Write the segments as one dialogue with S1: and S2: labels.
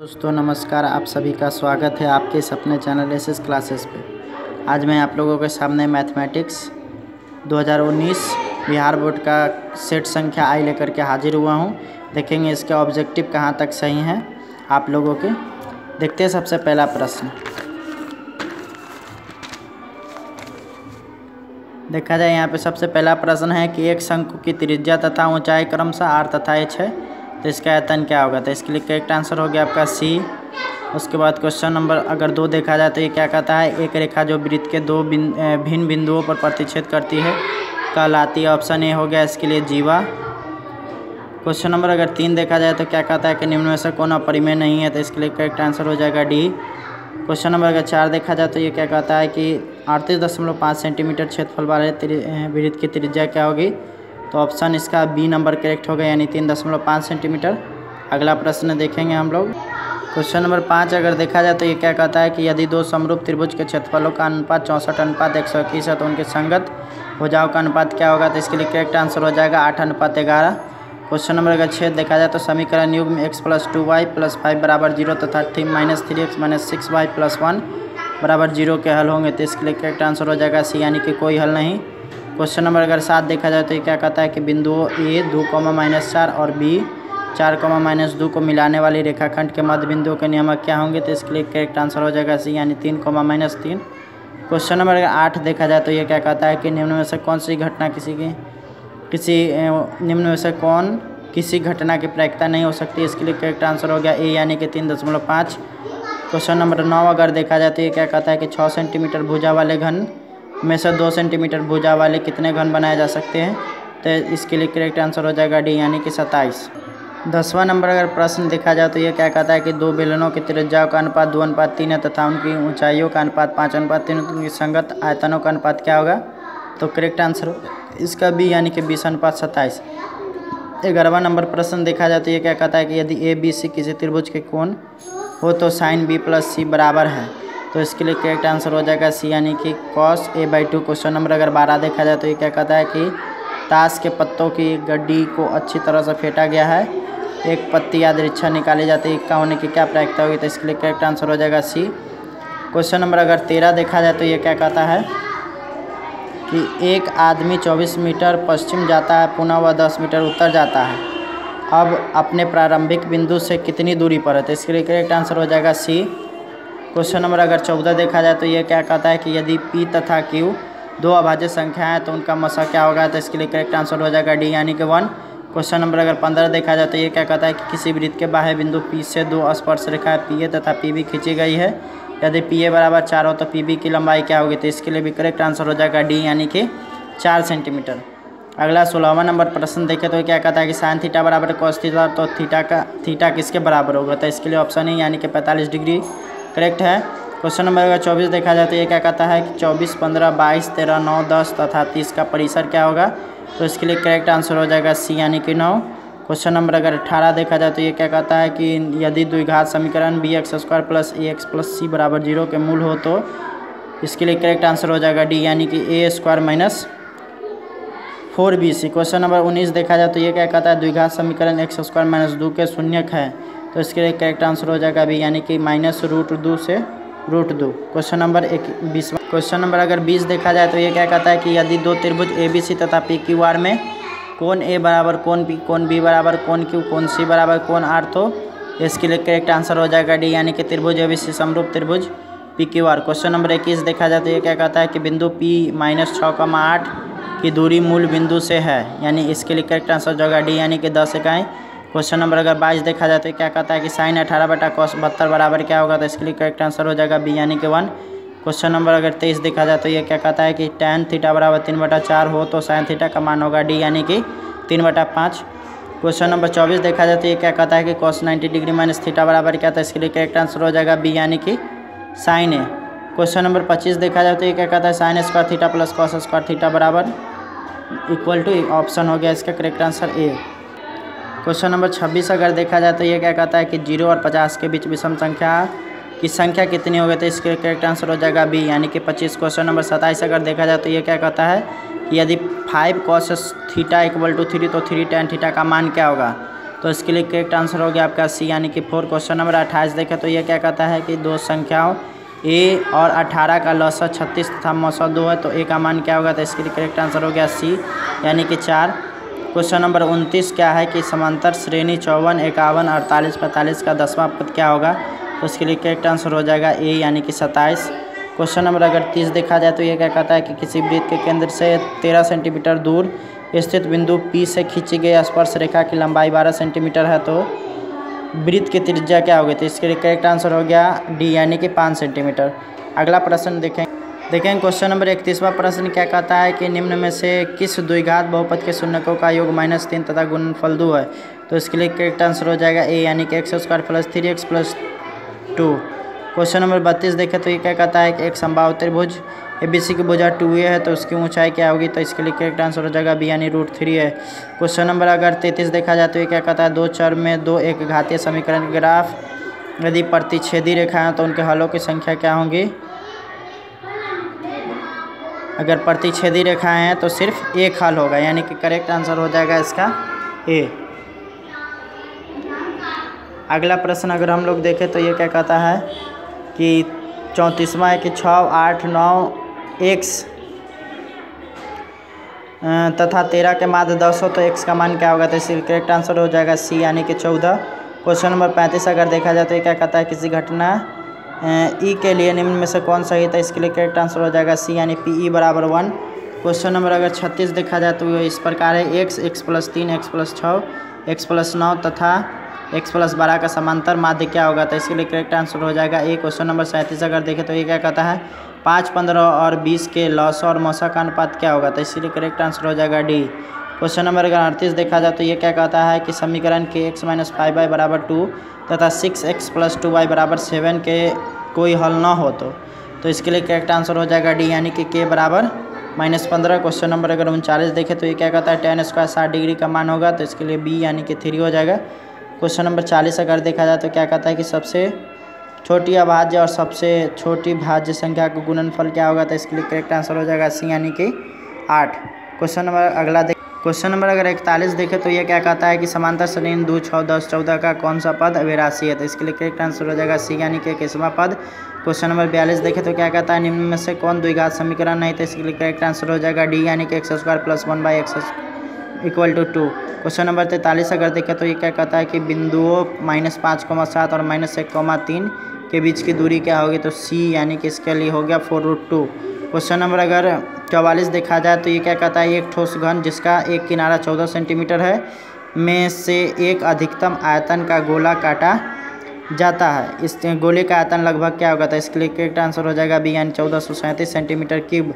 S1: दोस्तों नमस्कार, आप सभी का स्वागत है आपके इस अपने चैनल एसएस क्लासेस पे। आज मैं आप लोगों के सामने मैथमेटिक्स 2019 बिहार बोर्ड का सेट संख्या आई लेकर के हाजिर हुआ हूँ। देखेंगे इसके ऑब्जेक्टिव कहाँ तक सही हैं आप लोगों के। देखते हैं सबसे पहला प्रश्न। देखा जाए यहाँ पे सबसे पहला प्रश्न है कि एक शंकु की त्रिज्या तथा ऊंचाई क्रमशः r तथा h है, तो इसका आयतन क्या होगा। तो इसके लिए करेक्ट आंसर हो गया आपका सी। उसके बाद क्वेश्चन नंबर अगर 2 देखा जाए तो ये क्या कहता है, एक रेखा जो वृत्त के दो भिन्न बिंदुओं पर प्रतिच्छेद करती है कहलाती है। ऑप्शन ए हो गया इसके लिए जीवा। क्वेश्चन नंबर अगर 3 देखा जाए तो क्या कहता है कि निम्न में से कौन अपरिमेय नहीं है, तो इसके लिए करेक्ट आंसर हो जाएगा डी। क्वेश्चन नंबर अगर 4 देखा जाए तो ये क्या कहता है कि 38.5 सेंटीमीटर क्षेत्रफल वाले वृत्त की त्रिज्या क्या होगी। तो ऑप्शन इसका बी नंबर करेक्ट होगा, यानी 3.5 सेंटीमीटर। अगला प्रश्न देखेंगे हम लोग। क्वेश्चन नंबर 5 अगर देखा जाए तो ये क्या कहता है कि यदि दो समरूप त्रिभुज के क्षेत्रफलों का अनुपात 64:121 है तो उनके संगत भुजाओं का अनुपात क्या होगा। तो इसके लिए करेक्ट आंसर हो जाएगा 8:11। क्वेश्चन नंबर अगर 6 देखा जाए तो समीकरण युग्म x + 2y + 5 = 0 तथा -3x - 6y + 1 = 0 के हल होंगे। तो इसके लिए करेक्ट आंसर हो जाएगा सी, यानी कि कोई हल नहीं। क्वेश्चन नंबर अगर 7 देखा जाए तो ये क्या कहता है कि बिंदुओं ए 2, -4 और बी 4, -2 को मिलाने वाली रेखाखंड के मध्य बिंदुओं के नियामक क्या होंगे। तो इसके लिए करेक्ट आंसर हो जाएगा सी, यानी 3, -3। क्वेश्चन नंबर अगर 8 देखा जाए तो ये क्या कहता है कि निम्न में से कौन सी घटना किसी घटना की प्रायिकता नहीं हो सकती। इसके लिए करेक्ट आंसर हो गया ए, यानी कि 3.5। क्वेश्चन नंबर 9 अगर देखा जाए तो ये क्या कहता है कि 6 सेंटीमीटर भुजा वाले घन में से 2 सेंटीमीटर भुजा वाले कितने घन बनाए जा सकते हैं। तो इसके लिए करेक्ट आंसर हो जाएगा डी, यानी कि 27। 10वां नंबर अगर प्रश्न देखा जाए तो ये क्या कहता है कि दो बेलनों की त्रिज्याओं का अनुपात 2:3 है तथा उनकी ऊंचाइयों का अनुपात 5:3, उनकी संगत आयतनों का अनुपात क्या होगा। तो करेक्ट आंसर इसका बी, यानी कि 20:27। 11वां नंबर प्रश्न देखा जाए तो ये क्या कहता है कि यदि ए बी सी किसी त्रिभुज के कोण हो तो sin b + c बराबर है। तो इसके लिए करेक्ट आंसर हो जाएगा सी, यानी कि cos a/2। क्वेश्चन नंबर अगर 12 देखा जाए तो ये क्या कहता है कि ताश के पत्तों की गड्डी को अच्छी तरह से फेंटा गया है, एक पत्ती यादृच्छा निकाली जाती है, इक्का होने की क्या प्रायिकता होगी। तो इसके लिए करेक्ट आंसर हो जाएगा सी। क्वेश्चन नंबर अगर 13 देखा जाए तो ये क्या कहता है कि एक आदमी 24 मीटर पश्चिम जाता है, पुनः वह 10 मीटर उत्तर जाता है, अब अपने प्रारंभिक बिंदु से कितनी दूरी पर है। तो इसके लिए करेक्ट आंसर हो जाएगा सी। क्वेश्चन नंबर अगर 14 देखा जाए तो ये क्या कहता है कि यदि p तथा q दो अभाज्य संख्या है तो उनका मसा क्या होगा। तो इसके लिए करेक्ट आंसर हो जाएगा डी, यानी कि 1। क्वेश्चन नंबर अगर 15 देखा जाए तो ये क्या कहता है कि किसी वृत्त के बाह्य बिंदु P से 2 स्पर्श रेखाएं PA तथा PB खींची गई है, यदि PA = 4 हो तो PB की लंबाई क्या होगी। तो इसके लिए भी करेक्ट आंसर हो जाएगा डी, यानी कि 4 सेंटीमीटर। अगला 16वां नंबर प्रश्न देखें तो क्या कहता है कि sin थीटा = cos थीटा, तो थीटा किसके बराबर होगा। तो इसके लिए ऑप्शन ही, यानी कि 45 डिग्री करेक्ट है। क्वेश्चन नंबर अगर 24 देखा जाए तो ये क्या कहता है कि 24, 15, 22, 13, 9, 10 तथा 30 का परिसर क्या होगा। तो इसके लिए करेक्ट आंसर हो जाएगा सी, यानी कि 9। क्वेश्चन नंबर अगर 18 देखा जाए तो ये क्या कहता है कि यदि द्विघात समीकरण bx² + ax + c = 0 के मूल हो तो इसके लिए करेक्ट आंसर हो जाएगा डी, यानी कि a² - 4bc। क्वेश्चन नंबर 19 देखा जाए तो ये क्या कहता है द्विघात समीकरण x² - 2 के शून्यक है, तो इसके लिए करेक्ट आंसर हो जाएगा बी, यानी कि -√2 से √2। क्वेश्चन नंबर 20 क्वेश्चन नंबर अगर 20 देखा जाए तो ये क्या कहता है कि यदि दो त्रिभुज ABC तथा PQR में कोण A = कोण P, कोण B = कोण Q, कोण C = कोण R, तो इसके लिए करेक्ट आंसर हो जाएगा डी, यानी कि त्रिभुज ABC समरूप त्रिभुज PQR। क्वेश्चन नंबर 21 देखा जाए तो ये क्या कहता है कि बिंदु P -6,8 की दूरी मूल बिंदु से है, यानी इसके लिए करेक्ट आंसर हो जाएगा डी, यानी कि 10 इकाई। क्वेश्चन नंबर अगर 22 देखा जाए तो क्या कहता है कि sin 18/cos 72 बराबर क्या होगा। तो इसके लिए करेक्ट आंसर हो जाएगा बी, यानी कि 1। क्वेश्चन नंबर अगर 23 देखा जाए तो ये क्या कहता है कि tan थीटा = 3/4 हो तो sin थीटा का मान होगा डी, यानी कि 3/5। क्वेश्चन नंबर 24 देखा जाए तो ये क्या कहता है कि cos 90 डिग्री - थीटा बराबर क्या था। इसके लिए करेक्ट आंसर हो जाएगा बी, यानी कि sin A। क्वेश्चन नंबर 25 देखा जाए तो ये क्या कहता है sin² theta + cos² theta = option हो गया इसका correct answer A. Question number 26 अगर देखा जाए तो ये क्या कहता है कि 0 और 50 के बीच विषम संख्या की संख्या कितनी होगी। तो इसके करेक्ट आंसर हो जाएगा बी, यानी कि 25। क्वेश्चन नंबर 27 अगर देखा जाए तो ये क्या कहता है कि यदि 5 cos थीटा = 3 तो 3 tan थीटा का मान क्या होगा। तो इसके लिए करेक्ट आंसर हो गया आपका सी यानी कि 4। क्वेश्चन नंबर 28 देखें तो ये क्या कहता है कि दो संख्याओं ए और 18 का लौसा 36 तथा मौसा 2 है, तो ए का मान क्या होगा, तो इसके लिए करेक्ट आंसर हो गया सी यानी कि 4। क्वेश्चन नंबर 29 क्या है कि समांतर श्रेणी 54, 51, 48, 45 का 10वां पद क्या होगा, तो इसके लिए करेक्ट आंसर हो जाएगा ए यानी कि 27। क्वेश्चन नंबर अगर 30 देखा जाए तो ये क्या कहता है कि किसी वृत्त के केंद्र से 13 सेंटीमीटर दूर स्थित बिंदु P से खींची गई स्पर्श रेखा की लंबाई 12 सेंटीमीटर है, तो वृत्त की त्रिज्या क्या होगी, तो इसके लिए करेक्ट आंसर हो गया डी यानी कि 5 सेंटीमीटर। अगला प्रश्न देखें क्वेश्चन नंबर 31वां प्रश्न क्या कहता है कि निम्न में से किस द्विघात बहुपद के शून्यकों का योग -3 तथा गुणनफल 2 है, तो इसके लिए करेक्ट आंसर हो जाएगा ए यानी कि x² + 3x + 2। क्वेश्चन नंबर 32 देखें तो ये क्या कहता है कि एक समबाहु त्रिभुज ABC की भुजा 2a है, तो उसकी ऊंचाई क्या होगी, तो इसके लिए करेक्ट आंसर हो जाएगा बी यानी √3 है। क्वेश्चन नंबर अगर 33 देखा जाए तो ये क्या कहता है दो चर में दो एक घातीय समीकरण के ग्राफ यदि प्रतिच्छेदी रेखा है तो उनके हलों की संख्या क्या होंगी। अगर प्रतिच्छेदी रेखाएं हैं तो सिर्फ एक हल होगा, यानी कि करेक्ट आंसर हो जाएगा इसका ए। अगला प्रश्न अगर हम लोग देखें तो ये क्या कहता है कि 34वां है कि 6, 8, 9 x तथा 13 के माध्य 10 हो तो x का मान क्या होगा, तो इसलिए करेक्ट आंसर हो जाएगा सी यानी कि 14। क्वेश्चन नंबर 35 अगर देखा जाए तो ये क्या कहता है किसी घटना ई के लिए निम्न में से कौन सही था, इसके लिए करेक्ट आंसर हो जाएगा सी यानी PE = 1। क्वेश्चन नंबर अगर 36 देखा जाए तो इस प्रकार है x + 3 x + 6 x + 9 तथा x + 12 का समांतर माध्य क्या होगा, तो इसके लिए करेक्ट आंसर हो जाएगा ए। क्वेश्चन नंबर 37 अगर देखें तो ये क्या कहता है 5, 15 और 20 के लौसा और मौसा का अनुपात क्या होगा, तो इसलिए करेक्ट आंसर हो जाएगा डी। क्वेश्चन नंबर अगर 38 देखा जाए तो ये क्या कहता है कि समीकरण के x - 5y = 2 तथा 6x + 2y = 7 के कोई हल ना हो तो इसके लिए करेक्ट आंसर हो जाएगा डी यानी कि k = -15। क्वेश्चन नंबर अगर 39 देखें तो ये क्या कहता है tan² 60 डिग्री का मान होगा, तो इसके लिए बी यानी कि 3 हो जाएगा। क्वेश्चन नंबर 40 अगर देखा जाए तो क्या कहता है कि सबसे छोटी अभाज्य और सबसे छोटी भाज्य संख्या का गुणनफल क्या होगा, तो इसके लिए करेक्ट आंसर हो जाएगा सी यानी कि 8। क्वेश्चन नंबर अगर 41 देखें तो ये क्या कहता है कि समांतर श्रेणी 2, 6, 10, 14 का कौन सा पद अभिराशि है, तो इसके लिए करेक्ट आंसर हो जाएगा सी यानी कि 21वां पद। क्वेश्चन नंबर 42 देखें तो क्या कहता है निम्न में से कौन द्विघात समीकरण नहीं, तो इसके लिए करेक्ट आंसर हो जाएगा डी यानी कि x² + 1/x = 2। क्वेश्चन नंबर 43 अगर देखें तो ये क्या कहता है कि बिंदुओं -5,7 और -1,3 के बीच की दूरी क्या होगी, तो सी यानी कि इसके लिए हो गया 4√2। क्वेश्चन नंबर अगर 44 देखा जाए तो ये क्या कहता है एक ठोस घन जिसका एक किनारा 14 सेंटीमीटर है में से एक अधिकतम आयतन का गोला काटा जाता है, इस गोले का आयतन लगभग क्या होगा, तो इसके लिए करेक्ट आंसर हो जाएगा बी यानी 1437 सेंटीमीटर क्यूब।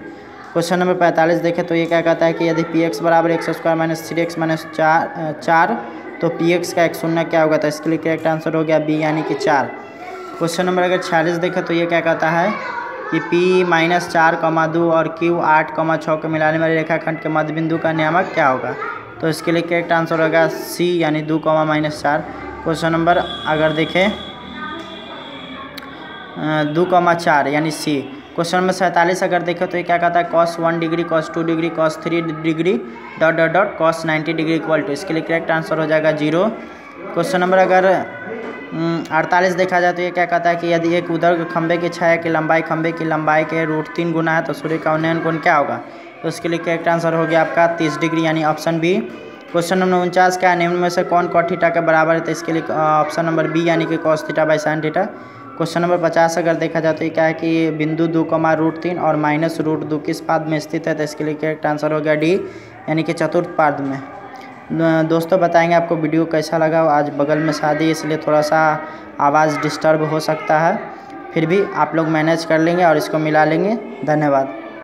S1: क्वेश्चन नंबर 45 देखें तो ये क्या कहता है कि यदि px = x² - 3x - 4 तो px का एक शून्य क्या होगा, तो इसके लिए करेक्ट आंसर हो गया बी यानी कि 4। क्वेश्चन नंबर अगर 46 देखें तो ये क्या कहता है कि p - 4, 2 और q 8, 6 के मिलाने वाले रेखाखंड के मध्य बिंदु का नियामक क्या होगा, तो इसके लिए करेक्ट आंसर होगा सी यानी 2, -4। क्वेश्चन नंबर अगर देखें 2, 4 यानी सी। क्वेश्चन नंबर 47 अगर देखें तो ये क्या कहता है cos 1 degree, cos 2 degree, cos 3 degree ... cos 90 degree = इसके लिए करेक्ट आंसर हो जाएगा 0। क्वेश्चन नंबर अगर 48 देखा जाए तो ये क्या कहता है कि यदि एक ऊर्ध्वाधर खंभे की छाया की लंबाई खंभे की लंबाई के √3 गुना है तो सूर्य का उन्नयन कोण क्या होगा, तो उसके लिए करेक्ट आंसर हो गया आपका 30 डिग्री यानी ऑप्शन बी। क्वेश्चन नंबर 49 क्या निम्न में से कौन cot θ के बराबर है, तो इसके लिए ऑप्शन नंबर बी यानी कि cos θ/sin θ। क्वेश्चन नंबर 50 अगर देखा जाए तो ये क्या है कि बिंदु 2, √3 और -√2 किस पाद में स्थित है, तो इसके लिए करेक्ट आंसर हो गया डी यानी कि चतुर्थ पाद में। दोस्तों बताएंगे आपको वीडियो कैसा लगा। आज बगल में शादी इसलिए थोड़ा सा आवाज़ डिस्टर्ब हो सकता है, फिर भी आप लोग मैनेज कर लेंगे और इसको मिला लेंगे। धन्यवाद।